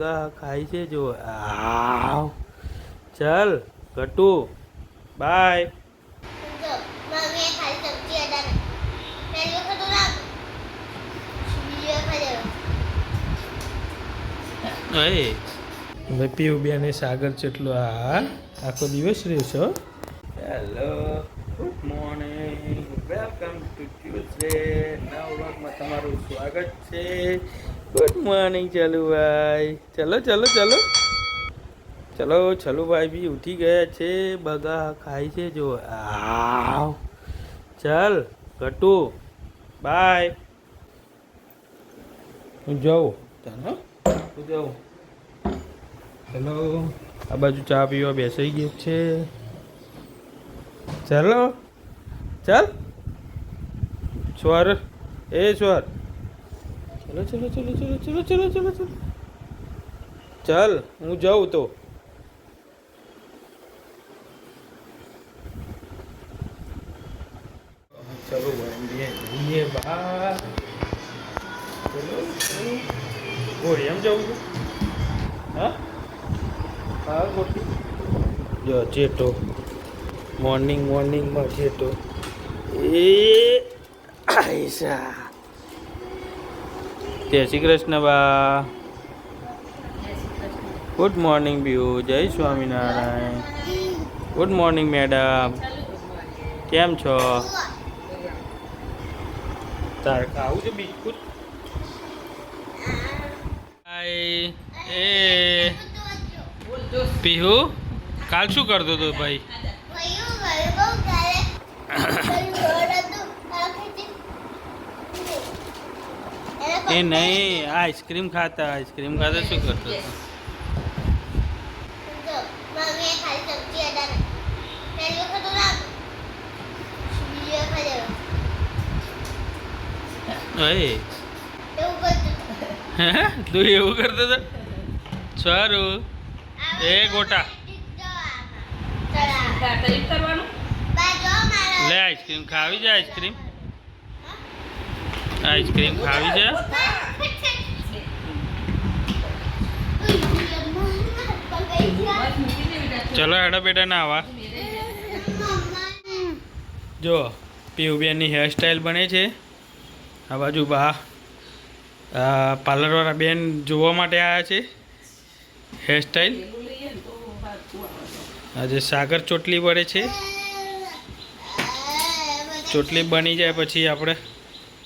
ખાય છે જો આવ ચલ ગટુ બાય જો મમ્મી ખાલી સબ્જી અડા પહેલી વખત ના બીજી વખત એ ભાઈ પીવું બેન સાગર ચેટલો આ આખો દિવસ રહેશો hello good morning welcome to Tuesday નવા વ્લોગમાં તમારું સ્વાગત છે ગુડ મોર્નિંગ ચલુભાઈ ચલો ચલો ચલો ચલો ચલુભાઈ બી ઉઠી ગયા છે બગા ખાય છે જો આવ ચાલ ગટુ બાય હું જાઉં ચાલો હું જાઉં હેલો આ બાજુ ચા પીવા બેસાઈ ગઈ છે ચાલો ચાલ સ્વર એ સ્વર ચલો ચલો ચલો ચલો ચલો ચલો ચલો ચલો ચાલ હું જાઉં તો ચલો ભાઈ બહાર ચલો ગોળી એમ જવું છું હા હા ગોળી જો ચેટો મોર્નિંગમાં ચેટો એ આઈશા જય શ્રી કૃષ્ણ બા ગુડ મોર્નિંગ બ્યુ જય સ્વામિનારાયણ ગુડ મોર્નિંગ મેડમ કેમ છો તારે ખાવું છે બિસ્કુટ એ પીહુ કાલ શું કરતો હતો ભાઈ એ નહીં આઈસ્ક્રીમ ખાતા શું કરતો હતો જો મમ્મી ખાલી સબ્જી અડા પહેલી વખત ના બીજી વખત એ એવું કરતું તું એવું કરતો હતો સારું એ ગોટા લે આઈસ્ક્રીમ ખાવી છે આઈસ્ક્રીમ ખાવી છે ચલો હેડા બેટા ના આવા જો પીયુબેનની હેરસ્ટાઈલ બને છે આ બાજુ બા પાર્લરવાળા બેન જોવા માટે આવ્યા છે હેરસ્ટાઈલ આજે સાગર ચોટલી પડે છે ચોટલી બની જાય પછી આપણે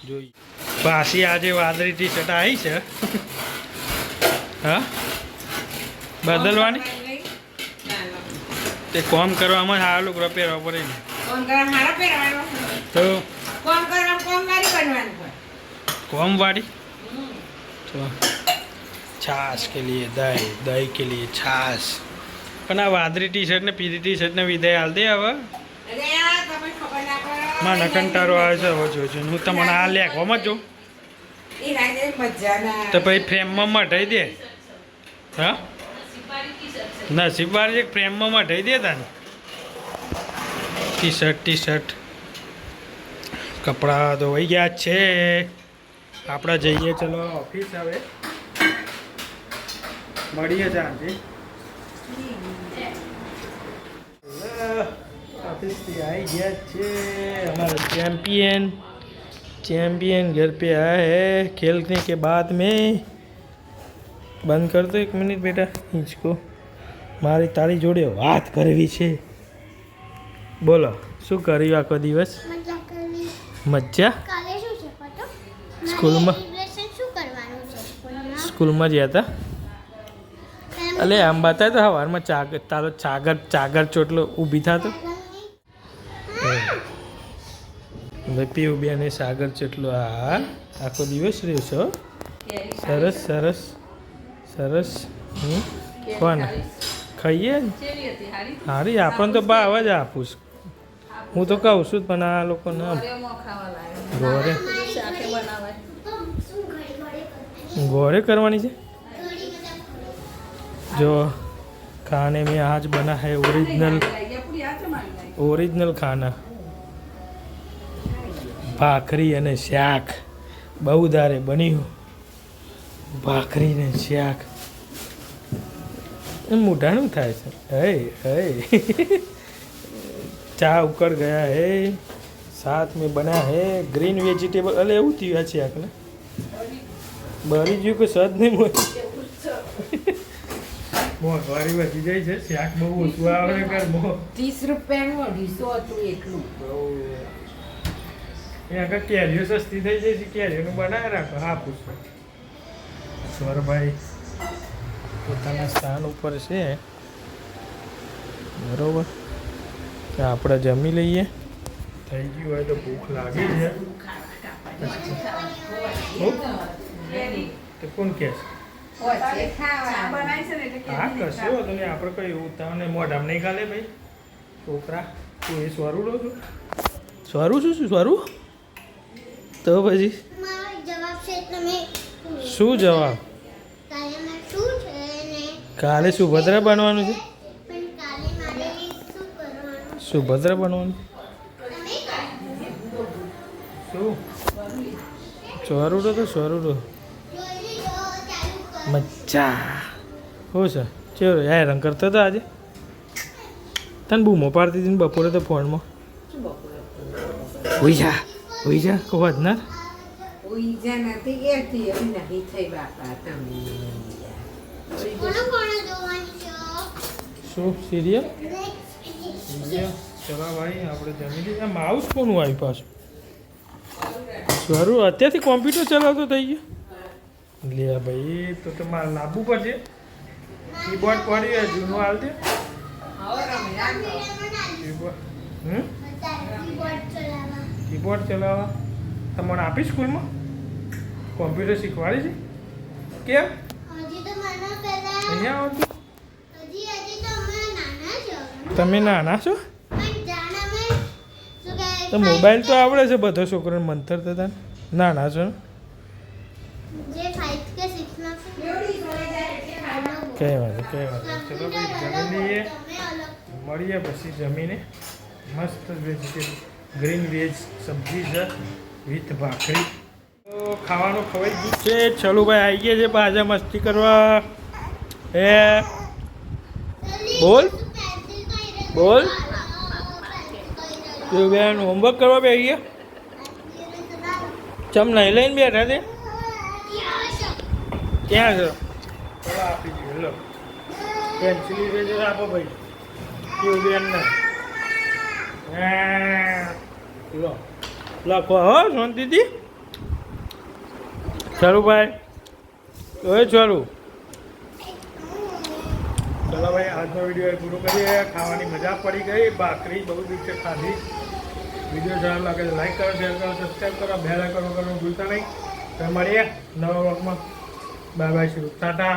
જોઈએ પાછી આજે વાદળી ટી શર્ટ આવી છે હા બદલવાની તે કોમ કરવામાં સારું લુગડો પહેરવા પડે ને તો કોમ વાળી તો છાશ કે લીએ દહીં કે લીએ છાશ પણ આ વાદળી ટી શર્ટ ને પીળી ટી શર્ટ ને વિદાય હાલ દે હવે મને કંટાળો આવે છે હવે જોજો હું તમને આ લેખવામાં જ જોઉં તો પછી ફ્રેમમાં મઢાઈ દે હા નસીબવાળી એક ફ્રેમમાં મઢાઈ દે તાને ટી શર્ટ કપડાં ધોવાઈ ગયા છે આપણે જઈએ ચલો ઓફિસ હવે મળીએ સાંજે ऑफिस आई गया છે हमारा चैम्पियन घर पे आया है खेलने के बाद में બંધ કર દો 1 મિનિટ બેટા હિંચકો મારી તારી જોડે વાત કરવી છે બોલો શું કર્યું આખો દિવસ મજા સ્કૂલમાં ગયા હતા અલે આમ બતાય તો સવારમાં તારો ચાગર ચોટલો ઊભી થતો ભાઈ પીવું બેન સાગર ચોટલો આ આખો દિવસ રહેશો સરસ સરસ સરસ કોણ ખાઈએ ને હારી આપણને તો ભાવ જ આપું હું તો કહું છું પણ આ લોકોને ઘોરે કરવાની છે जो खाने में आज बना है ओरिजिनल खाना भाखरी અને શાક બહુ ધારે બન્યું ભાખરી ને શાક એ મોઢાનું થાય છે હે હે ચા ઉકળ ગયા હે साथ में बना है ग्रीन वेजिटेबल अरे એવું થયું છે આકને બરી ગયું કે સદ નહીં મોંઘવારી વધી જાય છે શાક બહુ ઓછું આવે ને ઘર 30 રૂપિયાનું 250 હતું એટલું એ આગળ કેરીઓ સસ્તી થઈ જાય છે કેરીઓનું બનાવી રાખો હા પૂછો સ્વરભાઈ પોતાના સ્થાન ઉપર છે બરોબર તો આપણે જમી લઈએ થઈ ગયું હોય તો ભૂખ લાગી છે તો કોણ કહે છે હા કશું હતું નહીં આપણે કઈ એવું તમને મોઢામાં નહીં ગાલે ભાઈ છોકરા તું એ સ્વરું લો છું સ્વરું શું સ્વરું તો પછી મારો જવાબ છે તમે શું જવાબ કાલે શું છે ને કાલે સુભદ્રા બનવાનું છે પણ કાલે મારે શું કરવાનું સુભદ્રા બનવાનું તમે શું સ્વરૂડો તો સ્વરૂડો જોઈ લો ચાલુ કર મચ્છા હો છે ચલો યાર રંગ કરતો હતો આજે તને બૂમો પાડતી હતી ને બપોરે તો ફોનમાં હોઈ જા કહો જ ના ઈજા નથી કહેતી હવે નહીં થઈ બાપા તમે કોણ કોણ જોવાની છે શું સિરિયલ નેક્સ્ટ ચલો ભાઈ આપણે જમી લીધા માઉસ કોનું આવ્યું પાછું સ્વરૂપ અત્યારથી કોમ્પ્યુટર ચલાવતો થઈ ગયો લે ભાઈ તો તમારે લાવવું પડશે કીબોર્ડ પડ્યું જૂનું હાલ દે કીબોર્ડ કીબોર્ડ ચલાવવા તમને આપી સ્કૂલમાં કોમ્પ્યુટર શીખવાડી છે કેમ હજી તો મને પહેલા અહીંયા આવતું હજી તો અમે નાના છો તમે નાના છો પણ જાણ અમે શું કહે તો મોબાઈલ તો આવડે છે બધો છોકરાને મંતર થતા નાના છો જે 5 કે 6 માં કઈ વાત ચલો ભાઈ જમી લઈએ તમે અલગ મળીએ પછી જમીને મસ્ત વેજીટેબલ ગ્રીન વેજ સબ્જી છે વિથ ભાખરી તો ખાવાનું ખવાઈ ગયું છે ચલો ભાઈ આવી ગયા છે પાછા મસ્તી કરવા એ બોલ બોલ તું બેન હોમવર્ક કરવા બેસી ગયા ચમ નહીં લઈને બેઠા છે ક્યાં છે ચલો આપી દઈએ લો પેન્સિલ ઇરેઝર આપો ભાઈ તું બેન ને લો લખો હો શાંતિથી ચાલુ ભાઈ ઓય ચાલુ ચલો ભાઈ આજનો વિડીયો પૂરો કરીએ ખાવાની મજા પડી ગઈ ભાખરી બહુ દિવસે ખાધી વિડીયો સારો લાગે તો લાઈક કરો શેર કરો સબસ્ક્રાઈબ કરો બેલ આઇકન કરવાનું ભૂલતા નહીં તો મળીએ નવા વ્લોગમાં બાય બાય ટાટા